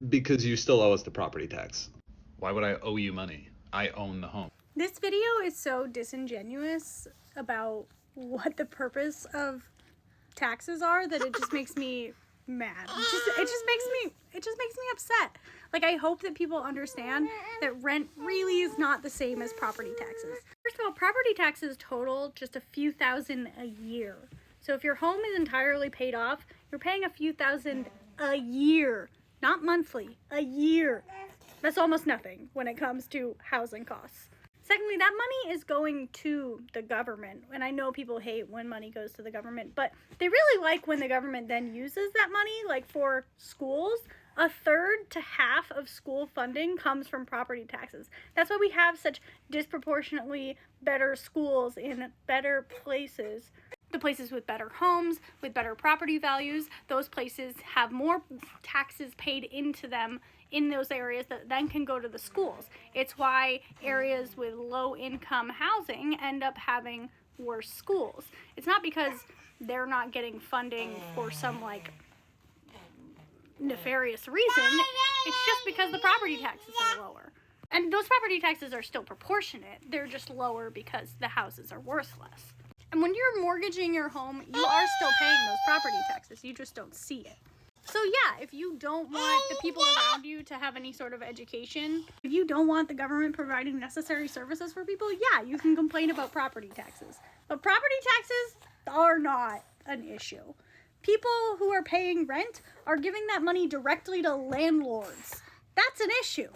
Because you still owe us the property tax. Why would I owe you money? I own the home. This video is so disingenuous about what the purpose of taxes are that it just makes me mad. It just makes me upset. Like, I hope that people understand that rent really is not the same as property taxes. First of all, property taxes total just a few thousand a year. So if your home is entirely paid off, you're paying a few thousand a year, not monthly, a year. That's almost nothing when it comes to housing costs. Secondly, that money is going to the government, and I know people hate when money goes to the government, but they really like when the government then uses that money, like for schools. A third to half of school funding comes from property taxes. That's why we have such disproportionately better schools in better places. The places with better homes, with better property values, those places have more taxes paid into them in those areas that then can go to the schools. It's why areas with low income housing end up having worse schools. It's not because they're not getting funding for some like nefarious reason. It's just because the property taxes are lower. And those property taxes are still proportionate. They're just lower because the houses are worth less. And when you're mortgaging your home, you are still paying those property taxes. You just don't see it. So yeah, if you don't want the people around you to have any sort of education, if you don't want the government providing necessary services for people, yeah, you can complain about property taxes. But property taxes are not an issue. People who are paying rent are giving that money directly to landlords. That's an issue.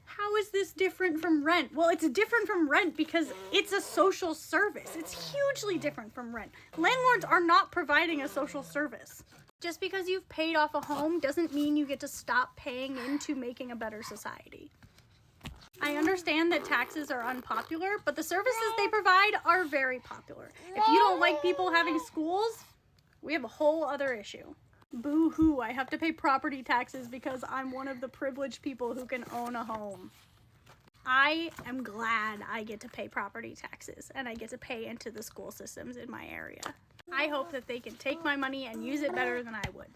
How is this different from rent? Well, it's different from rent because it's a social service. It's hugely different from rent. Landlords are not providing a social service. Just because you've paid off a home doesn't mean you get to stop paying into making a better society. I understand that taxes are unpopular, but the services they provide are very popular. If you don't like people having schools, we have a whole other issue. Boo-hoo, I have to pay property taxes because I'm one of the privileged people who can own a home. I am glad I get to pay property taxes and I get to pay into the school systems in my area. I hope that they can take my money and use it better than I would.